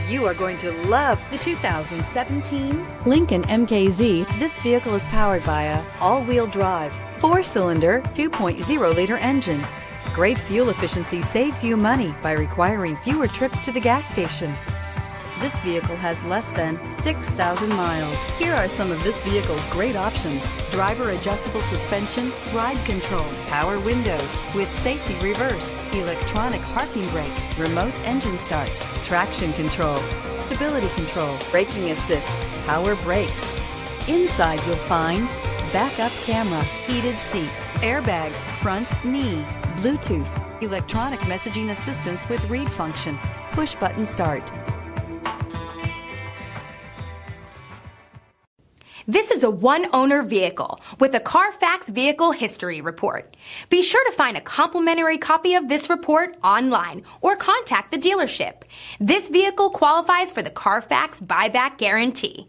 You are going to love the 2017 Lincoln MKZ. This vehicle is powered by a all-wheel drive, 4-cylinder, 2.0-liter engine. Great fuel efficiency saves you money by requiring fewer trips to the gas station. This vehicle has less than 6,000 miles. Here are some of this vehicle's great options: driver adjustable suspension, ride control, power windows with safety reverse, electronic parking brake, remote engine start, traction control, stability control, braking assist, power brakes. Inside you'll find backup camera, heated seats, airbags, front knee, Bluetooth, electronic messaging assistance with read function, push button start. This is a one-owner vehicle with a Carfax Vehicle History Report. Be sure to find a complimentary copy of this report online or contact the dealership. This vehicle qualifies for the Carfax Buyback Guarantee.